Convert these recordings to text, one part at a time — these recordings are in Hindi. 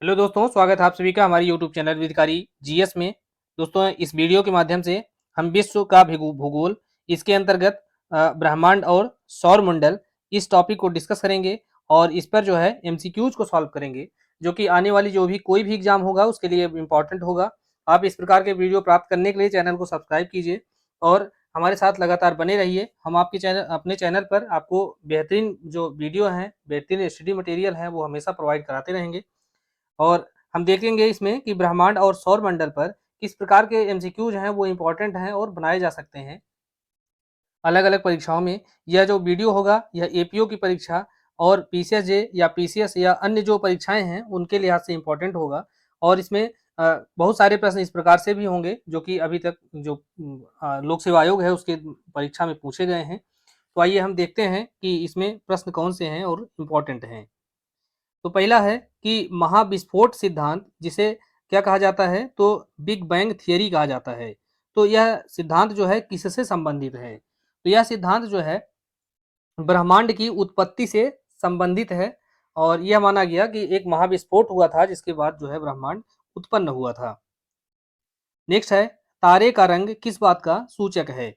हेलो दोस्तों, स्वागत है आप सभी का हमारी यूट्यूब चैनल विधिकारी जीएस में। दोस्तों, इस वीडियो के माध्यम से हम विश्व का भूगोल, इसके अंतर्गत ब्रह्मांड और सौर मंडल, इस टॉपिक को डिस्कस करेंगे और इस पर जो है एमसीक्यूज को सॉल्व करेंगे, जो कि आने वाली जो भी कोई भी एग्जाम होगा उसके लिए इम्पोर्टेंट होगा। आप इस प्रकार के वीडियो प्राप्त करने के लिए चैनल को सब्सक्राइब कीजिए और हमारे साथ लगातार बने रहिए। हम आपके अपने चैनल पर आपको बेहतरीन जो वीडियो हैं, बेहतरीन स्टडी मटेरियल हैं, वो हमेशा प्रोवाइड कराते रहेंगे। और हम देखेंगे इसमें कि ब्रह्मांड और सौर मंडल पर किस प्रकार के एमसीक्यूज हैं वो इम्पोर्टेंट हैं और बनाए जा सकते हैं अलग अलग परीक्षाओं में। यह जो वीडियो होगा यह एपीओ की परीक्षा और पीसीएसजे या पीसीएस या अन्य जो परीक्षाएं हैं उनके लिहाज से इम्पोर्टेंट होगा। और इसमें बहुत सारे प्रश्न इस प्रकार से भी होंगे जो कि अभी तक जो लोक सेवा आयोग है उसके परीक्षा में पूछे गए हैं। तो आइए हम देखते हैं कि इसमें प्रश्न कौन से हैं और इम्पोर्टेंट हैं। तो पहला है कि महाविस्फोट सिद्धांत, जिसे क्या कहा जाता है, तो बिग बैंग थियरी कहा जाता है। तो यह सिद्धांत जो है किससे संबंधित है? तो यह सिद्धांत जो है ब्रह्मांड की उत्पत्ति से संबंधित है और यह माना गया कि एक महाविस्फोट हुआ था जिसके बाद जो है ब्रह्मांड उत्पन्न हुआ था। नेक्स्ट है, तारे का रंग किस बात का सूचक है?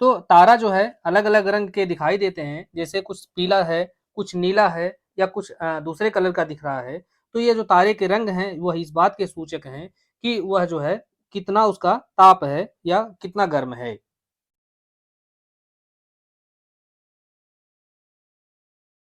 तो तारा जो है अलग अलग रंग के दिखाई देते हैं, जैसे कुछ पीला है, कुछ नीला है या कुछ दूसरे कलर का दिख रहा है। तो ये जो तारे के रंग हैं वह इस बात के सूचक हैं कि वह जो है कितना उसका ताप है या कितना गर्म है।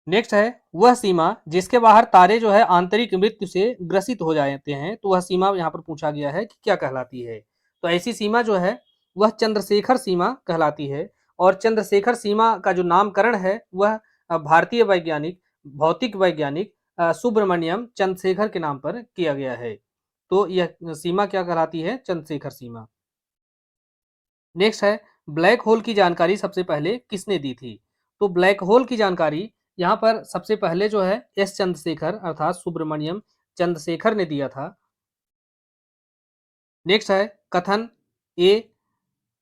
नेक्स्ट है, वह सीमा जिसके बाहर तारे जो है आंतरिक मृत्यु से ग्रसित हो जाते हैं, तो वह सीमा यहाँ पर पूछा गया है कि क्या कहलाती है? तो ऐसी सीमा जो है वह चंद्रशेखर सीमा कहलाती है। और चंद्रशेखर सीमा का जो नामकरण है वह भारतीय वैज्ञानिक, भौतिक वैज्ञानिक सुब्रमण्यम चंद्रशेखर के नाम पर किया गया है। तो यह सीमा क्या कहलाती है? चंद्रशेखर सीमा। नेक्स्ट है, ब्लैक होल की जानकारी सबसे पहले किसने दी थी? तो ब्लैक होल की जानकारी यहाँ पर सबसे पहले जो है एस चंद्रशेखर अर्थात सुब्रमण्यम चंद्रशेखर ने दिया था। नेक्स्ट है कथन ए।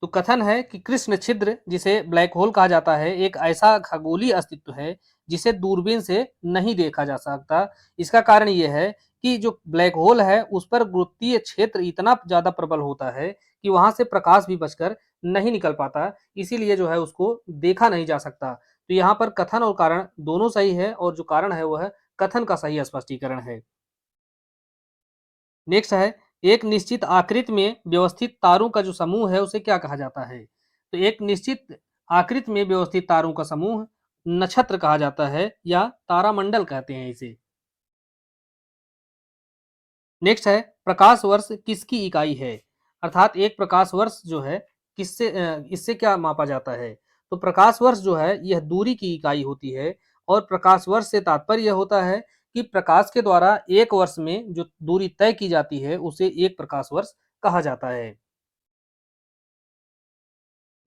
तो कथन है कि कृष्ण छिद्र, जिसे ब्लैक होल कहा जाता है, एक ऐसा खगोलीय अस्तित्व है जिसे दूरबीन से नहीं देखा जा सकता। इसका कारण ये है कि जो ब्लैक होल है उस पर गुरुत्वीय क्षेत्र इतना ज्यादा प्रबल होता है कि वहां से प्रकाश भी बचकर नहीं निकल पाता, इसीलिए जो है उसको देखा नहीं जा सकता। तो यहाँ पर कथन और कारण दोनों सही है और जो कारण है वह कथन का सही स्पष्टीकरण है। नेक्स्ट है, एक निश्चित आकृति में व्यवस्थित तारों का जो समूह है उसे क्या कहा जाता है? तो एक निश्चित आकृति में व्यवस्थित तारों का समूह नक्षत्र कहा जाता है या तारामंडल कहते हैं इसे। नेक्स्ट है, प्रकाश वर्ष किसकी इकाई है? अर्थात एक प्रकाश वर्ष जो है किससे इससे क्या मापा जाता है? तो प्रकाश वर्ष जो है यह दूरी की इकाई होती है और प्रकाश वर्ष से तात्पर्य यह होता है कि प्रकाश के द्वारा एक वर्ष में जो दूरी तय की जाती है उसे एक प्रकाश वर्ष कहा जाता है।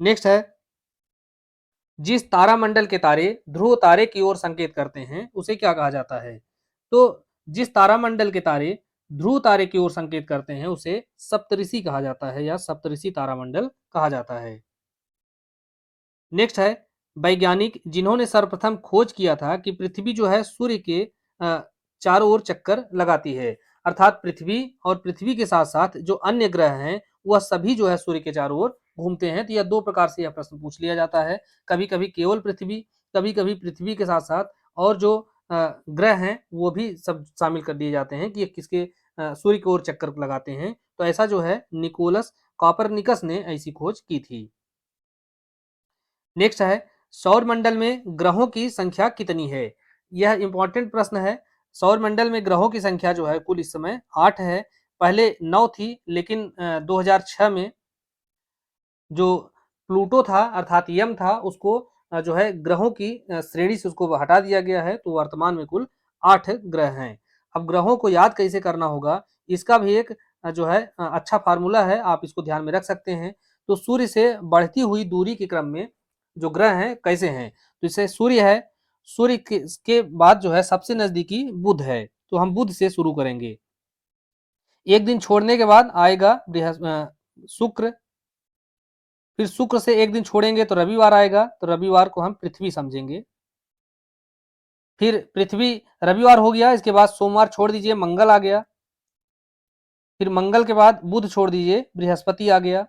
नेक्स्ट है, जिस तारामंडल के तारे ध्रुव तारे की ओर संकेत करते हैं उसे क्या कहा जाता है? तो जिस तारामंडल के तारे ध्रुव तारे की ओर संकेत करते हैं उसे सप्तऋषि कहा जाता है या सप्तऋषि तारामंडल कहा जाता है। नेक्स्ट है, वैज्ञानिक जिन्होंने सर्वप्रथम खोज किया था कि पृथ्वी जो है सूर्य के चारों ओर चक्कर लगाती है, अर्थात पृथ्वी और पृथ्वी के साथ साथ जो अन्य ग्रह हैं वह सभी जो है सूर्य के चारों ओर घूमते हैं। तो यह दो प्रकार से यह प्रश्न पूछ लिया जाता है, कभी कभी केवल पृथ्वी, कभी कभी पृथ्वी के साथ साथ और जो ग्रह हैं वो भी सब शामिल कर दिए जाते हैं कि ये किसके सूर्य की ओर चक्कर लगाते हैं। तो ऐसा जो है निकोलस कॉपरनिकस ने ऐसी खोज की थी। नेक्स्ट है, सौर मंडल में ग्रहों की संख्या कितनी है? यह इंपॉर्टेंट प्रश्न है। सौर मंडल में ग्रहों की संख्या जो है कुल इस समय 8 है। पहले 9 थी, लेकिन 2006 में जो प्लूटो था अर्थात यम था उसको जो है ग्रहों की श्रेणी से उसको हटा दिया गया है। तो वर्तमान में कुल 8 ग्रह हैं। अब ग्रहों को याद कैसे करना होगा, इसका भी एक जो है अच्छा फार्मूला है, आप इसको ध्यान में रख सकते हैं। तो सूर्य से बढ़ती हुई दूरी के क्रम में जो ग्रह हैं कैसे हैं, तो इसे सूर्य है, सूर्य के बाद जो है सबसे नजदीकी बुध है, तो हम बुध से शुरू करेंगे। एक दिन छोड़ने के बाद आएगा शुक्र, फिर शुक्र से एक दिन छोड़ेंगे तो रविवार आएगा, तो रविवार को हम पृथ्वी समझेंगे। फिर पृथ्वी रविवार हो गया, इसके बाद सोमवार छोड़ दीजिए, मंगल आ गया। फिर मंगल के बाद बुध छोड़ दीजिए, बृहस्पति आ गया,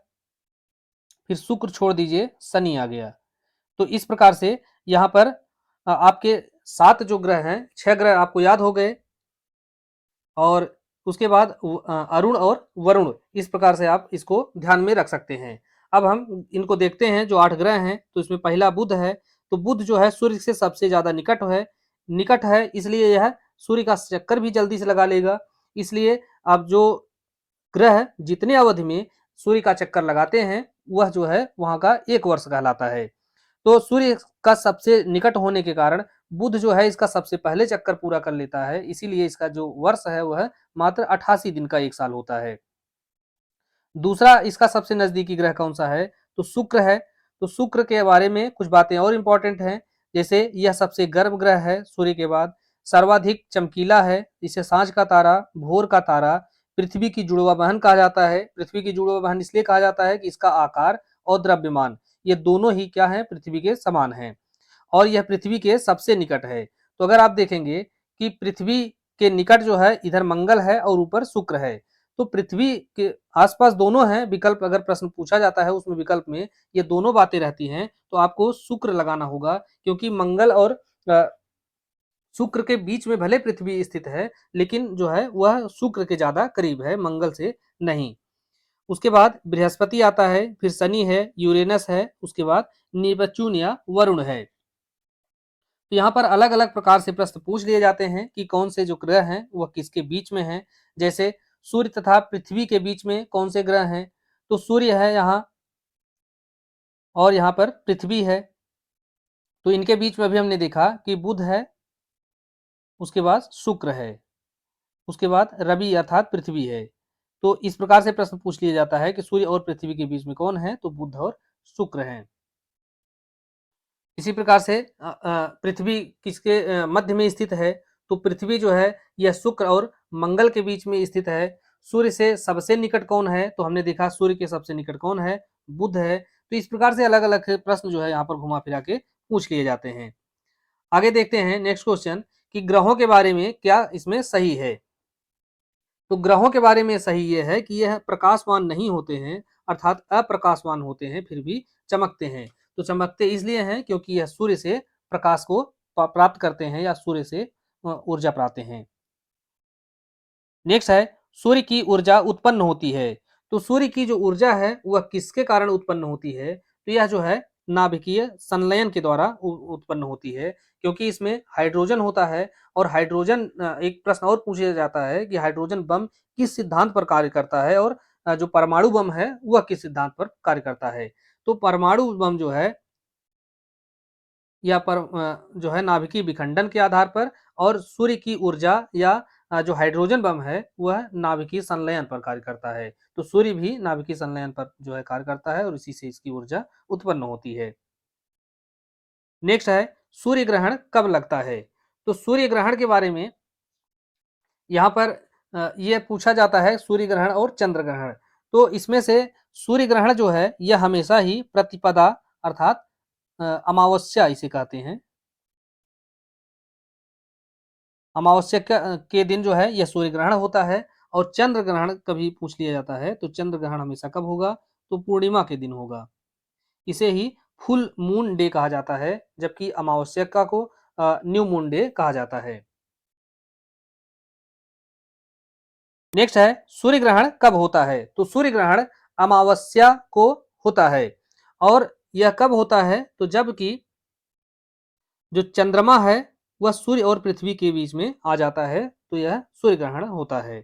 फिर शुक्र छोड़ दीजिए, शनि आ गया। तो इस प्रकार से यहाँ पर आपके 7 जो ग्रह हैं, 6 ग्रह आपको याद हो गए, और उसके बाद अरुण और वरुण, इस प्रकार से आप इसको ध्यान में रख सकते हैं। अब हम इनको देखते हैं, जो 8 ग्रह हैं। तो इसमें पहला बुध है। तो बुध जो है सूर्य से सबसे ज्यादा निकट है, इसलिए यह सूर्य का चक्कर भी जल्दी से लगा लेगा। इसलिए अब जो ग्रह जितने अवधि में सूर्य का चक्कर लगाते हैं, वह जो है वहां का 1 वर्ष कहलाता है। तो सूर्य का सबसे निकट होने के कारण बुध जो है इसका सबसे पहले चक्कर पूरा कर लेता है, इसीलिए इसका जो वर्ष है वह मात्र 88 दिन का 1 साल होता है। दूसरा इसका सबसे नजदीकी ग्रह कौन सा है? तो शुक्र है। तो शुक्र के बारे में कुछ बातें और इंपॉर्टेंट हैं, जैसे यह सबसे गर्म ग्रह है सूर्य के बाद, सर्वाधिक चमकीला है, इसे सांझ का तारा, भोर का तारा, पृथ्वी की जुड़वा बहन कहा जाता है। पृथ्वी की जुड़वा बहन इसलिए कहा जाता है कि इसका आकार और द्रव्यमान ये दोनों ही क्या है? पृथ्वी के समान है, और यह पृथ्वी के सबसे निकट है। तो अगर आप देखेंगे कि पृथ्वी के निकट जो है इधर मंगल है और ऊपर शुक्र है, तो पृथ्वी के आसपास दोनों हैं। विकल्प अगर प्रश्न पूछा जाता है उसमें विकल्प में ये दोनों बातें रहती हैं, तो आपको शुक्र लगाना होगा, क्योंकि मंगल और शुक्र के बीच में भले पृथ्वी स्थित है, लेकिन जो है वह शुक्र के ज्यादा करीब है, मंगल से नहीं। उसके बाद बृहस्पति आता है, फिर शनि है, यूरेनस है, उसके बाद नेपच्यून या वरुण है। तो यहाँ पर अलग अलग प्रकार से प्रश्न पूछ लिए जाते हैं कि कौन से जो ग्रह हैं वह किसके बीच में हैं। जैसे सूर्य तथा पृथ्वी के बीच में कौन से ग्रह हैं? तो सूर्य है यहाँ, और यहाँ पर पृथ्वी है। तो इनके बीच में अभी हमने देखा कि बुध है, उसके बाद शुक्र है, उसके बाद रवि अर्थात पृथ्वी है। तो इस प्रकार से प्रश्न पूछ लिया जाता है कि सूर्य और पृथ्वी के बीच में कौन है? तो बुध और शुक्र है। इसी प्रकार से पृथ्वी किसके मध्य में स्थित है? तो पृथ्वी जो है यह शुक्र और मंगल के बीच में स्थित है। सूर्य से सबसे निकट कौन है? तो हमने देखा सूर्य के सबसे निकट कौन है? बुध है। तो इस प्रकार से अलग अलग प्रश्न जो है यहाँ पर घुमा फिरा के पूछ लिए जाते हैं। आगे देखते हैं नेक्स्ट क्वेश्चन कि ग्रहों के बारे में क्या इसमें सही है। तो ग्रहों के बारे में सही ये है कि यह प्रकाशवान नहीं होते हैं, अर्थात अप्रकाशवान होते हैं, फिर भी चमकते हैं। तो चमकते इसलिए हैं क्योंकि यह सूर्य से प्रकाश को प्राप्त करते हैं, या सूर्य से ऊर्जा पाते हैं। नेक्स्ट है, सूर्य की ऊर्जा उत्पन्न होती है। तो सूर्य की जो ऊर्जा है वह किसके कारण उत्पन्न होती है? तो यह जो है नाभिकीय संलयन के द्वारा उत्पन्न होती है, क्योंकि इसमें हाइड्रोजन होता है। और हाइड्रोजन एक प्रश्न और पूछा जाता है कि हाइड्रोजन बम किस सिद्धांत पर कार्य करता है, और जो परमाणु बम है वह किस सिद्धांत पर कार्य करता है? तो परमाणु बम जो है या पर जो है नाभिकीय विखंडन के आधार पर, और सूर्य की ऊर्जा या जो हाइड्रोजन बम है वह नाभिकीय संलयन पर कार्य करता है। तो सूर्य भी नाभिकीय संलयन पर जो है कार्य करता है, और इसी से इसकी ऊर्जा उत्पन्न होती है। नेक्स्ट है, सूर्य ग्रहण कब लगता है? तो सूर्य ग्रहण के बारे में यहाँ पर यह पूछा जाता है, सूर्य ग्रहण और चंद्र ग्रहण। तो इसमें से सूर्य ग्रहण जो है यह हमेशा ही प्रतिपदा अर्थात अमावस्या इसे कहते हैं, अमावस्या के दिन जो है यह सूर्य ग्रहण होता है। और चंद्र ग्रहण कभी पूछ लिया जाता है, तो चंद्र ग्रहण हमेशा कब होगा? तो पूर्णिमा के दिन होगा। इसे ही फुल मून डे कहा जाता है, जबकि अमावस्या को न्यू मून डे कहा जाता है। नेक्स्ट है, सूर्य ग्रहण कब होता है? तो सूर्य ग्रहण अमावस्या को होता है, और यह कब होता है? तो जबकि जो चंद्रमा है वह सूर्य और पृथ्वी के बीच में आ जाता है, तो यह सूर्य ग्रहण होता है।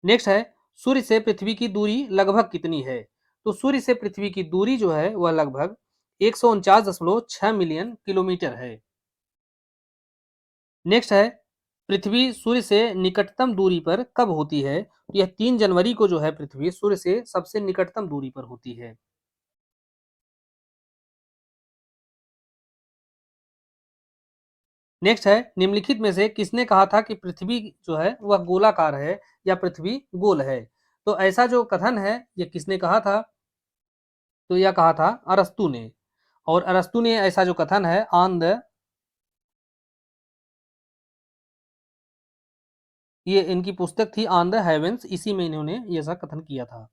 नेक्स्ट है, सूर्य से पृथ्वी की दूरी लगभग कितनी है? तो सूर्य से पृथ्वी की दूरी जो है वह लगभग 149.6 मिलियन किलोमीटर है। नेक्स्ट है, पृथ्वी सूर्य से निकटतम दूरी पर कब होती है? तो यह 3 जनवरी को जो है पृथ्वी सूर्य से सबसे निकटतम दूरी पर होती है। नेक्स्ट है, निम्नलिखित में से किसने कहा था कि पृथ्वी जो है वह गोलाकार है या पृथ्वी गोल है? तो ऐसा जो कथन है ये किसने कहा था? तो यह कहा था अरस्तु ने। और अरस्तु ने ऐसा जो कथन है ऑन द ये इनकी पुस्तक थी ऑन द हेवेंस, इसी में इन्होंने ये ऐसा कथन किया था।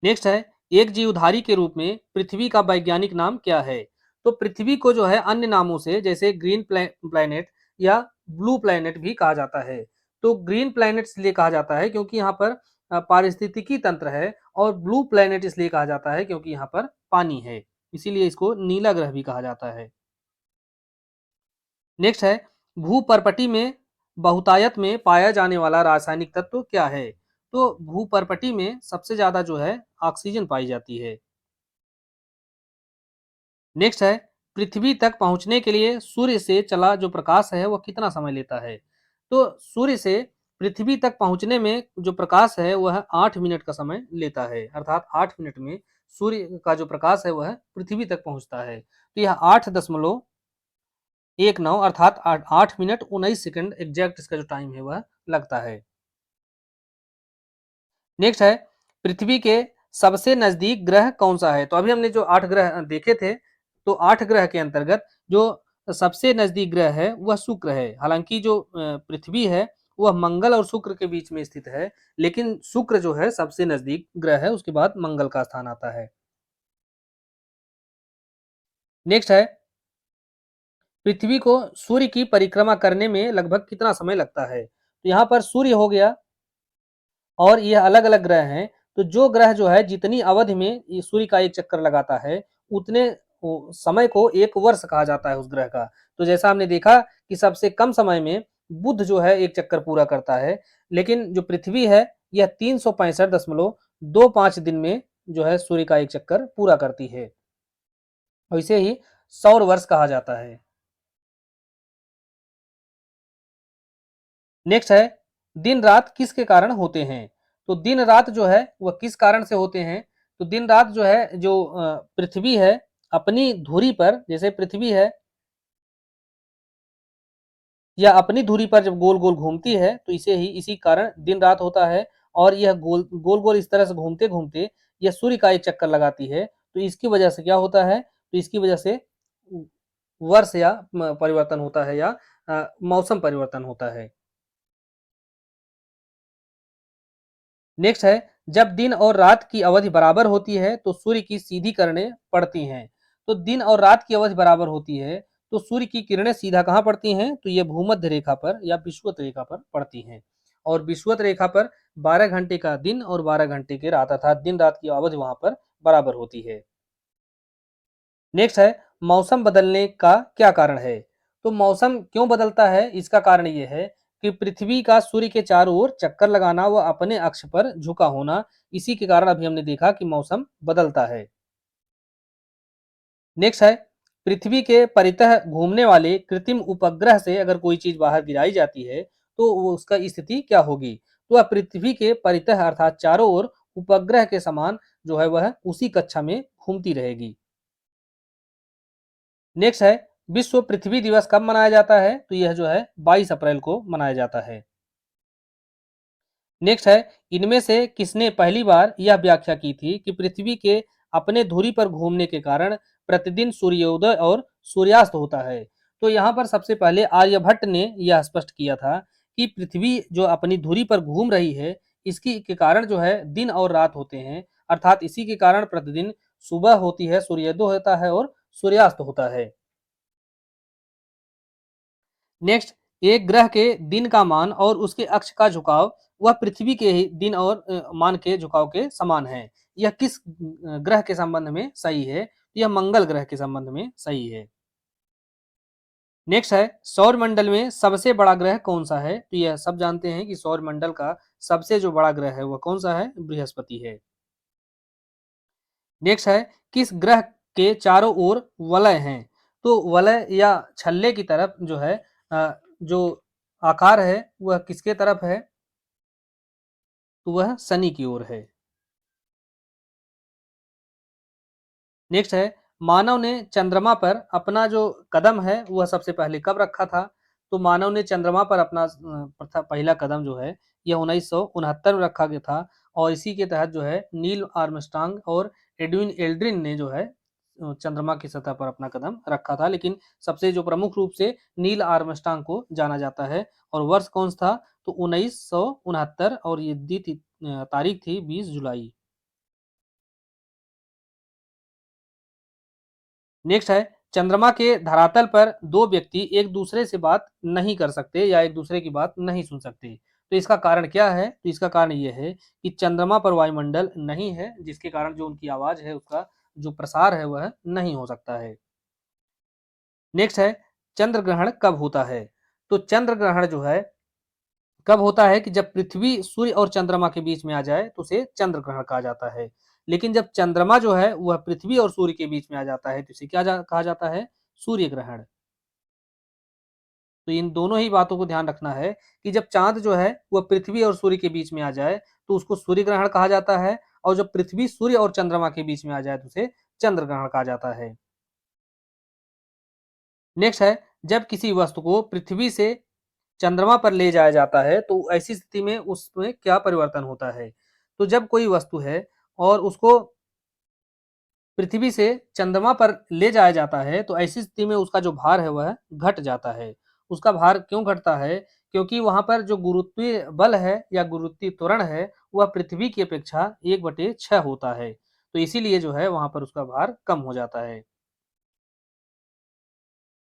नेक्स्ट है, एक जीवधारी के रूप में पृथ्वी का वैज्ञानिक नाम क्या है? तो पृथ्वी को जो है अन्य नामों से जैसे ग्रीन प्लैनेट या ब्लू प्लैनेट भी कहा जाता है। तो ग्रीन प्लैनेट इसलिए कहा जाता है क्योंकि यहाँ पर पारिस्थितिकी तंत्र है, और ब्लू प्लैनेट इसलिए कहा जाता है क्योंकि यहाँ पर पानी है, इसीलिए इसको नीला ग्रह भी कहा जाता है। नेक्स्ट है, भूपर्पटी में बहुतायत में पाया जाने वाला रासायनिक तत्व क्या है? तो भूपर्पटी में सबसे ज्यादा जो है ऑक्सीजन पाई जाती है। नेक्स्ट है, पृथ्वी तक पहुंचने के लिए सूर्य से चला जो प्रकाश है वह कितना समय लेता है? तो सूर्य से पृथ्वी तक पहुंचने में जो प्रकाश है वह 8 मिनट का समय लेता है, अर्थात 8 मिनट में सूर्य का जो प्रकाश है वह पृथ्वी तक पहुंचता है। तो यह 8.19 अर्थात 8 मिनट 19 सेकंड एग्जैक्ट इसका जो टाइम है वह लगता है। नेक्स्ट है, पृथ्वी के सबसे नजदीक ग्रह कौन सा है? तो अभी हमने जो 8 ग्रह देखे थे, तो 8 ग्रह के अंतर्गत जो सबसे नजदीक ग्रह है वह शुक्र है। हालांकि जो पृथ्वी है वह मंगल और शुक्र के बीच में स्थित है, लेकिन शुक्र जो है सबसे नजदीक ग्रह है, उसके बाद मंगल का स्थान आता है। नेक्स्ट है, पृथ्वी को सूर्य की परिक्रमा करने में लगभग कितना समय लगता है? तो यहाँ पर सूर्य हो गया और यह अलग अलग ग्रह हैं। तो जो ग्रह जो है जितनी अवधि में ये सूर्य का एक चक्कर लगाता है, उतने समय को एक वर्ष कहा जाता है उस ग्रह का। तो जैसा हमने देखा कि सबसे कम समय में बुध जो है एक चक्कर पूरा करता है, लेकिन जो पृथ्वी है यह 365.25 दिन में जो है सूर्य का एक चक्कर पूरा करती है, और इसे ही सौर वर्ष कहा जाता है। नेक्स्ट है, दिन रात किसके कारण होते हैं? तो दिन रात जो है वह किस कारण से होते हैं? तो दिन रात जो है जो पृथ्वी है अपनी धुरी पर, जैसे पृथ्वी है या अपनी धुरी पर जब गोल गोल घूमती है तो इसी कारण दिन रात होता है। और यह गोल गोल गोल इस तरह से घूमते घूमते यह सूर्य का एक चक्कर लगाती है, तो इसकी वजह से क्या होता है? तो इसकी वजह से वर्ष या परिवर्तन होता है, या मौसम परिवर्तन होता है। नेक्स्ट है, जब दिन और रात की अवधि बराबर होती है तो सूर्य की सीधी किरणें पड़ती हैं। तो दिन और रात की अवधि बराबर होती है तो सूर्य की किरणें सीधा कहाँ पड़ती हैं? तो ये भूमध्य रेखा पर या विषुवत रेखा पर पड़ती हैं। और विषुवत रेखा पर 12 घंटे का दिन और 12 घंटे की रात, अर्थात दिन रात की अवधि वहां पर बराबर होती है। नेक्स्ट है, मौसम बदलने का क्या कारण है? तो मौसम क्यों बदलता है, इसका कारण ये है कि पृथ्वी का सूर्य के चारों ओर चक्कर लगाना व अपने अक्ष पर झुका होना, इसी के कारण अभी हमने देखा कि मौसम बदलता है। नेक्स्ट है, पृथ्वी के परितः घूमने वाले कृत्रिम उपग्रह से अगर कोई चीज बाहर गिराई जाती है तो वो उसका स्थिति क्या होगी? तो वह पृथ्वी के परितः अर्थात चारों ओर उपग्रह के समान जो है वह उसी कक्षा में घूमती रहेगी। नेक्स्ट है, विश्व पृथ्वी दिवस कब मनाया जाता है? तो यह जो है 22 अप्रैल को मनाया जाता है। नेक्स्ट है, इनमें से किसने पहली बार यह व्याख्या की थी कि पृथ्वी के अपने धुरी पर घूमने के कारण प्रतिदिन सूर्योदय और सूर्यास्त होता है? तो यहाँ पर सबसे पहले आर्यभट्ट ने यह स्पष्ट किया था कि पृथ्वी जो अपनी धुरी पर घूम रही है, इसकी के कारण जो है दिन और रात होते हैं, अर्थात इसी के कारण प्रतिदिन सुबह होती है, सूर्योदय होता है और सूर्यास्त होता है। नेक्स्ट, एक ग्रह के दिन का मान और उसके अक्ष का झुकाव वह पृथ्वी के ही दिन और मान के झुकाव के समान है। यह किस ग्रह के संबंध में सही है? यह मंगल ग्रह के संबंध में सही है। नेक्स्ट है, सौर मंडल में सबसे बड़ा ग्रह कौन सा है? तो यह सब जानते हैं कि सौर मंडल का सबसे जो बड़ा ग्रह है वह कौन सा है? बृहस्पति है। नेक्स्ट है, किस ग्रह के चारों ओर वलय हैं? तो वलय या छल्ले की तरफ जो है जो आकार है वह किसके तरफ है? तो वह शनि की ओर है। नेक्स्ट है, मानव ने चंद्रमा पर अपना जो कदम है वह सबसे पहले कब रखा था? तो मानव ने चंद्रमा पर अपना पहला कदम जो है यह 1969 में रखा गया था, और इसी के तहत जो है नील आर्मस्ट्रांग और एडविन एल्ड्रिन ने जो है चंद्रमा की सतह पर अपना कदम रखा था। लेकिन सबसे जो प्रमुख रूप से नील आर्मस्ट्रांग को जाना जाता है, और वर्ष कौन सा था? तो 1969 और ये दी तारीख थी 20 जुलाई। नेक्स्ट है, चंद्रमा के धरातल पर दो व्यक्ति एक दूसरे से बात नहीं कर सकते या एक दूसरे की बात नहीं सुन सकते। तो इसका कारण क्या है? तो इसका कारण यह है कि चंद्रमा पर वायुमंडल नहीं है, जिसके कारण जो उनकी आवाज है उसका जो प्रसार है वह नहीं हो सकता है। नेक्स्ट है, चंद्र ग्रहण कब होता है? तो चंद्र ग्रहण जो है कब होता है कि जब पृथ्वी सूर्य और चंद्रमा के बीच में आ जाए तो उसे चंद्र ग्रहण कहा जाता है। लेकिन जब चंद्रमा जो है वह पृथ्वी और सूर्य के बीच में आ जाता है तो इसे कहा जाता है? सूर्य ग्रहण। तो इन दोनों ही बातों को ध्यान रखना है कि जब चांद जो है वह पृथ्वी और सूर्य के बीच में आ जाए तो उसको सूर्य ग्रहण कहा जाता है, और जब पृथ्वी सूर्य और चंद्रमा के बीच में आ जाए तो उसे चंद्र ग्रहण कहा जाता है। नेक्स्ट है, जब किसी वस्तु को पृथ्वी से चंद्रमा पर ले जाया जाता है तो ऐसी स्थिति में उसमें क्या परिवर्तन होता है? तो जब कोई वस्तु है और उसको पृथ्वी से चंद्रमा पर ले जाया जाता है तो ऐसी स्थिति में उसका जो भार है वह घट जाता है। उसका भार क्यों घटता है? क्योंकि वहां पर जो गुरुत्वीय बल है या गुरुत्वीय त्वरण है वह पृथ्वी की अपेक्षा 1/6 होता है, तो इसीलिए जो है वहां पर उसका भार कम हो जाता है।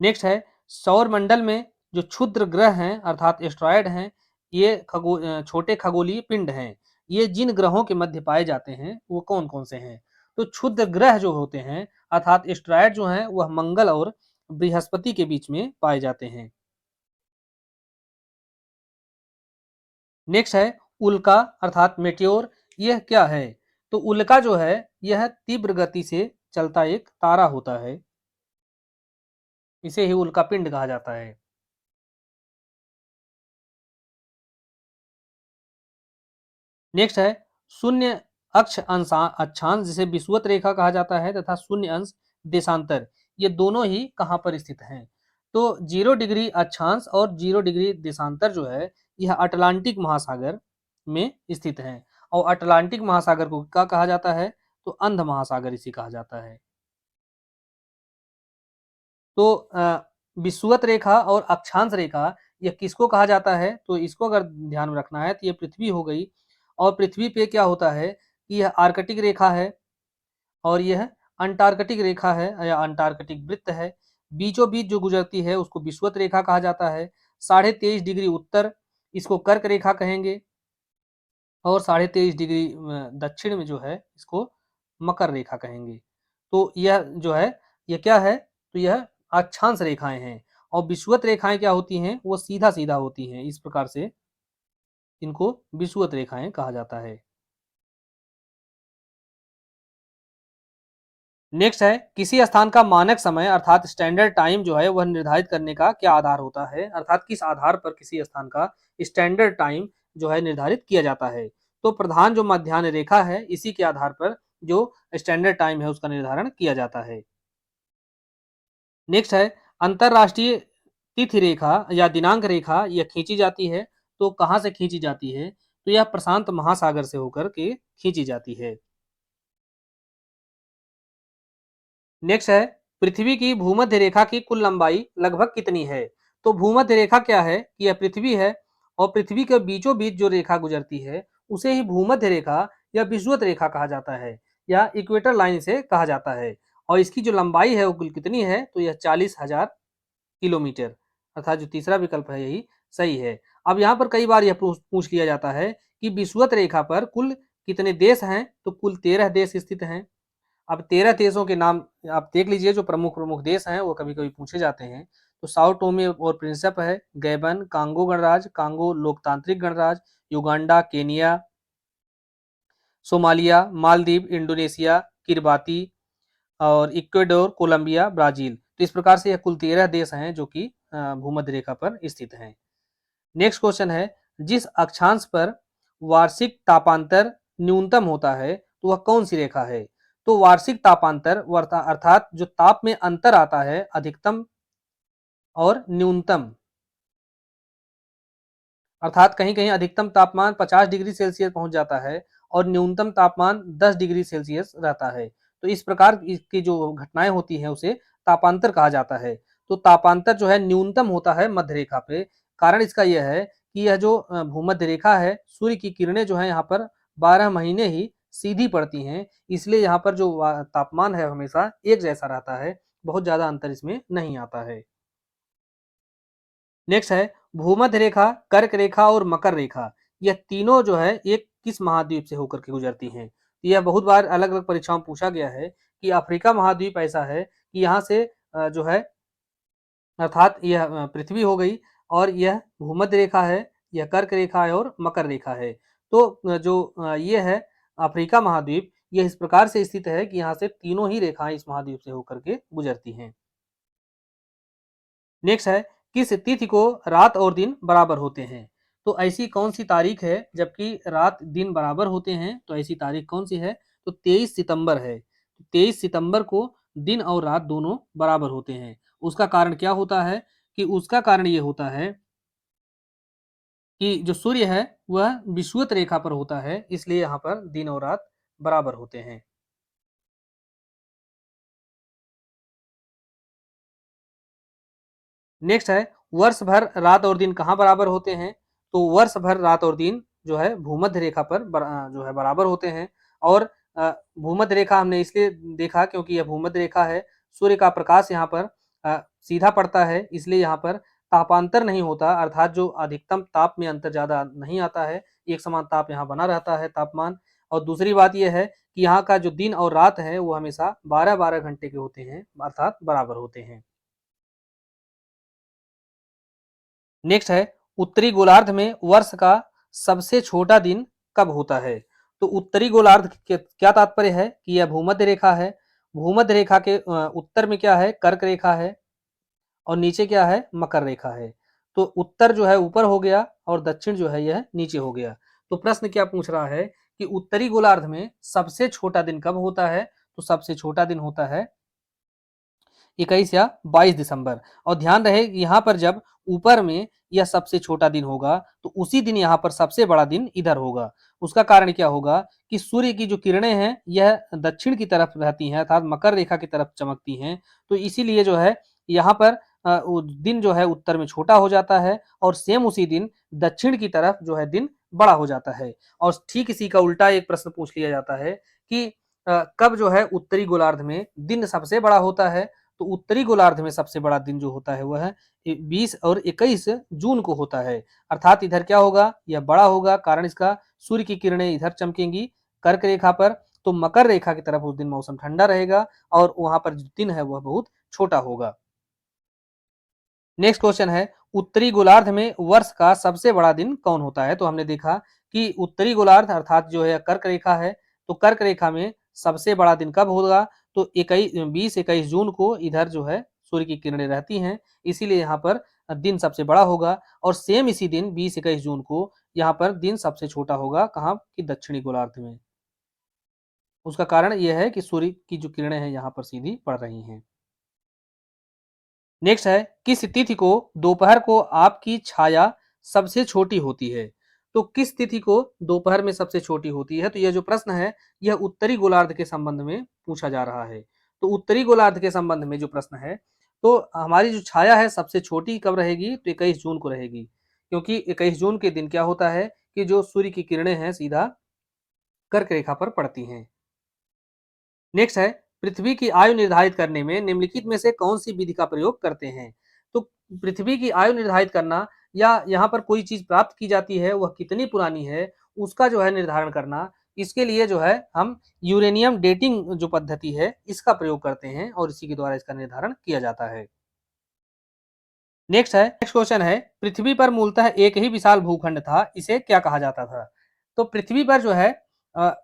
नेक्स्ट है, सौर मंडल में जो क्षुद्र ग्रह हैं अर्थात एस्ट्रॉयड हैं, ये छोटे खगोलीय पिंड हैं। ये जिन ग्रहों के मध्य पाए जाते हैं वो कौन कौन से हैं? तो क्षुद्र ग्रह जो होते हैं अर्थात एस्ट्रॉयड जो हैं वह मंगल और बृहस्पति के बीच में पाए जाते हैं। नेक्स्ट है, उल्का अर्थात मेटेओर, यह क्या है? तो उल्का जो है यह तीव्र गति से चलता एक तारा होता है, इसे ही उल्का पिंड कहा जाता है। नेक्स्ट है, शून्य अक्ष अक्षांश जिसे विषुवत रेखा कहा जाता है तथा शून्य अंश देशांतर, ये दोनों ही कहाँ पर स्थित हैं? तो 0 डिग्री अक्षांश और 0 डिग्री देशांतर जो है यह अटलांटिक महासागर में स्थित है, और अटलांटिक महासागर को क्या कहा जाता है? तो अंध महासागर इसे कहा जाता है। तो विषुवत रेखा और अक्षांश रेखा यह किसको कहा जाता है? तो इसको अगर ध्यान में रखना है तो ये पृथ्वी हो गई, और पृथ्वी पे क्या होता है कि यह आर्कटिक रेखा है और यह अंटार्कटिक रेखा है या अंटार्कटिक वृत्त है। बीचों बीच जो गुजरती है उसको विषुवत रेखा कहा जाता है। 23.5 डिग्री उत्तर इसको कर्क रेखा कहेंगे, और 23.5 डिग्री दक्षिण में जो है इसको मकर रेखा कहेंगे। तो यह जो है यह क्या है? तो यह अक्षांश रेखाएं हैं, और विषुवत रेखाएं क्या होती हैं? वो सीधा सीधा होती हैं, इस प्रकार से इनको विषुवत रेखाएं कहा जाता है। नेक्स्ट है, किसी स्थान का मानक समय अर्थात स्टैंडर्ड टाइम जो है वह निर्धारित करने का क्या आधार होता है? अर्थात किस आधार पर किसी स्थान का स्टैंडर्ड टाइम जो है निर्धारित किया जाता है? तो प्रधान जो मध्याह्न रेखा है इसी के आधार पर जो स्टैंडर्ड टाइम है उसका निर्धारण किया जाता है। नेक्स्ट है, अंतरराष्ट्रीय तिथि रेखा या दिनांक रेखा यह खींची जाती है, तो कहाँ से खींची जाती है? तो यह प्रशांत महासागर से होकर के खींची जाती है। नेक्स्ट है, पृथ्वी की भूमध्य रेखा की कुल लंबाई लगभग कितनी है? तो भूमध्य रेखा क्या है कि यह पृथ्वी है, और पृथ्वी के बीचों बीच जो रेखा गुजरती है उसे ही भूमध्य रेखा या विषुवत रेखा कहा जाता है, या इक्वेटर लाइन से कहा जाता है। और इसकी जो लंबाई है वो कुल कितनी है? तो यह 40,000 किलोमीटर, अर्थात जो तीसरा विकल्प है यही सही है। अब यहाँ पर कई बार यह पूछ लिया जाता है कि विषुवत रेखा पर कुल कितने देश हैं? तो कुल 13 देश स्थित हैं। अब 13 देशों के नाम आप देख लीजिए, जो प्रमुख प्रमुख देश हैं वो कभी कभी पूछे जाते हैं। तो साओ टोमे और प्रिंसिप है, गैबन, कांगो गणराज्य, कांगो लोकतांत्रिक गणराज्य, Uganda, Kenya, Somalia, Maldives, Indonesia, Kiribati, और इक्वेडोर, कोलंबिया, ब्राजील। तो इस प्रकार से यह कुल 13 देश हैं जो कि भूमध्य रेखा पर स्थित हैं। नेक्स्ट क्वेश्चन है, जिस अक्षांश पर वार्षिक तापांतर न्यूनतम होता है तो वह कौन सी रेखा है? तो वार्षिक तापांतर अर्थात जो ताप में अंतर आता है अधिकतम और न्यूनतम, अर्थात कहीं कहीं अधिकतम तापमान 50 डिग्री सेल्सियस पहुंच जाता है और न्यूनतम तापमान 10 डिग्री सेल्सियस रहता है। तो इस प्रकार की जो घटनाएं होती हैं उसे तापांतर कहा जाता है। तो तापांतर जो है न्यूनतम होता है मध्य रेखा पे। कारण इसका यह है कि यह जो भूमध्य रेखा है, सूर्य की किरणें जो है यहाँ पर 12 महीने ही सीधी पड़ती हैं, इसलिए यहाँ पर जो तापमान है हमेशा एक जैसा रहता है, बहुत ज्यादा अंतर इसमें नहीं आता है। नेक्स्ट है भूमध्य रेखा, कर्क रेखा और मकर रेखा, यह तीनों जो है एक किस महाद्वीप से होकर के गुजरती हैं। यह बहुत बार अलग अलग परीक्षाओं में पूछा गया है कि अफ्रीका महाद्वीप ऐसा है कि यहाँ से जो है अर्थात यह पृथ्वी हो गई, और यह भूमध्य रेखा है, यह कर्क रेखा है और मकर रेखा है। तो जो ये है अफ्रीका महाद्वीप, यह इस प्रकार से स्थित है कि यहाँ से तीनों ही रेखाएं इस महाद्वीप से होकर के गुजरती हैं। नेक्स्ट है किस तिथि को रात और दिन बराबर होते हैं। तो ऐसी कौन सी तारीख है जबकि रात दिन बराबर होते हैं, तो ऐसी तारीख कौन सी है, तो 23 सितंबर है। 23 सितंबर को दिन और रात दोनों बराबर होते हैं। उसका कारण क्या होता है, कि उसका कारण ये होता है कि जो सूर्य है वह विषुवत रेखा पर होता है, इसलिए यहाँ पर दिन और रात बराबर होते हैं। नेक्स्ट है वर्ष भर रात और दिन कहाँ बराबर होते हैं। तो वर्ष भर रात और दिन जो है भूमध्य रेखा पर जो है बराबर होते हैं। और भूमध्य रेखा हमने इसलिए देखा क्योंकि यह भूमध्य रेखा है, सूर्य का प्रकाश यहाँ पर सीधा पड़ता है, इसलिए यहाँ पर तापांतर नहीं होता, अर्थात जो अधिकतम ताप में अंतर ज्यादा नहीं आता है, एक समान ताप यहाँ बना रहता है तापमान। और दूसरी बात यह है कि यहाँ का जो दिन और रात है वो हमेशा 12-12 घंटे के होते हैं, अर्थात बराबर होते हैं। नेक्स्ट है उत्तरी गोलार्ध में वर्ष का सबसे छोटा दिन कब होता है। तो उत्तरी गोलार्ध क्या तात्पर्य है कि यह भूमध्य रेखा है, भूमध्य रेखा के उत्तर में क्या है, कर्क रेखा है, और नीचे क्या है, मकर रेखा है। तो उत्तर जो है ऊपर हो गया और दक्षिण जो है यह नीचे हो गया। तो प्रश्न क्या पूछ रहा है कि उत्तरी गोलार्ध में सबसे छोटा दिन कब होता है। तो सबसे छोटा दिन होता है 21 या 22 दिसंबर। और ध्यान रहे यहाँ पर जब ऊपर में यह सबसे छोटा दिन होगा तो उसी दिन यहाँ पर सबसे बड़ा दिन इधर होगा। उसका कारण क्या होगा कि सूर्य की जो किरणें हैं यह दक्षिण की तरफ रहती हैं, अर्थात मकर रेखा की तरफ चमकती हैं, तो इसीलिए जो है यहाँ पर दिन जो है उत्तर में छोटा हो जाता है, और सेम उसी दिन दक्षिण की तरफ जो है दिन बड़ा हो जाता है। और ठीक इसी का उल्टा एक प्रश्न पूछ लिया जाता है कि कब जो है उत्तरी गोलार्ध में दिन सबसे बड़ा होता है। तो उत्तरी गोलार्ध में सबसे बड़ा दिन जो होता है वह 20 और 21 जून को होता है। अर्थात इधर क्या होगा, यह बड़ा होगा, कारण इसका सूर्य की किरणें इधर चमकेंगी कर्क रेखा पर, तो मकर रेखा की तरफ उस दिन मौसम ठंडा रहेगा और वहां पर जो दिन है वह बहुत छोटा होगा। नेक्स्ट क्वेश्चन है उत्तरी गोलार्ध में वर्ष का सबसे बड़ा दिन कौन होता है। तो हमने देखा कि उत्तरी गोलार्ध अर्थात जो है कर्क रेखा है, तो कर्क रेखा में सबसे बड़ा दिन कब होगा, तो 20-21 जून को इधर जो है सूर्य की किरणें रहती हैं, इसीलिए यहाँ पर दिन सबसे बड़ा होगा। और सेम इसी दिन 20-21 जून को यहाँ पर दिन सबसे छोटा होगा, कहाँ की दक्षिणी गोलार्ध में। उसका कारण यह है कि सूर्य की जो किरणें हैं यहाँ पर सीधी पड़ रही हैं। नेक्स्ट है किस तिथि को दोपहर को आपकी छाया सबसे छोटी होती है। तो किस तिथि को दोपहर में सबसे छोटी होती है, तो यह जो प्रश्न है यह उत्तरी गोलार्ध के संबंध में पूछा जा रहा है। तो उत्तरी गोलार्ध के संबंध में जो प्रश्न है, तो हमारी जो छाया है सबसे छोटी कब रहेगी, तो 21 जून को रहेगी, क्योंकि 21 जून के दिन क्या होता है कि जो सूर्य की किरणें हैं सीधा कर्क रेखा पर पड़ती हैं। नेक्स्ट है पृथ्वी की आयु निर्धारित करने में निम्नलिखित में से कौन सी विधि का प्रयोग करते हैं। तो पृथ्वी की आयु निर्धारित करना या यहाँ पर कोई चीज प्राप्त की जाती है वह कितनी पुरानी है उसका जो है निर्धारण करना, इसके लिए जो है हम यूरेनियम डेटिंग जो पद्धति है इसका प्रयोग करते हैं और इसी के द्वारा इसका निर्धारण किया जाता है। नेक्स्ट क्वेश्चन है पृथ्वी पर मूलतः एक ही विशाल भूखंड था, इसे क्या कहा जाता था। तो पृथ्वी पर जो है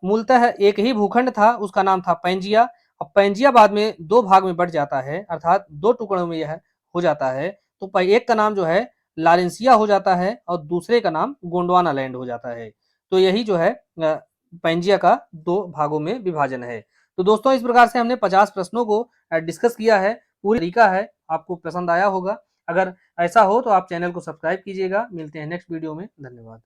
मूलतः एक ही भूखंड था, उसका नाम था पैंजिया। अब पैंजिया बाद में दो भाग में बढ़ जाता है, अर्थात दो टुकड़ों में यह हो जाता है। तो एक का नाम जो है लारेंसिया हो जाता है और दूसरे का नाम गोंडवाना लैंड हो जाता है। तो यही जो है पैंजिया का दो भागों में विभाजन है। तो दोस्तों इस प्रकार से हमने 50 प्रश्नों को डिस्कस किया है, पूरी तरीका है, आपको पसंद आया होगा। अगर ऐसा हो तो आप चैनल को सब्सक्राइब कीजिएगा। मिलते हैं नेक्स्ट वीडियो में, धन्यवाद।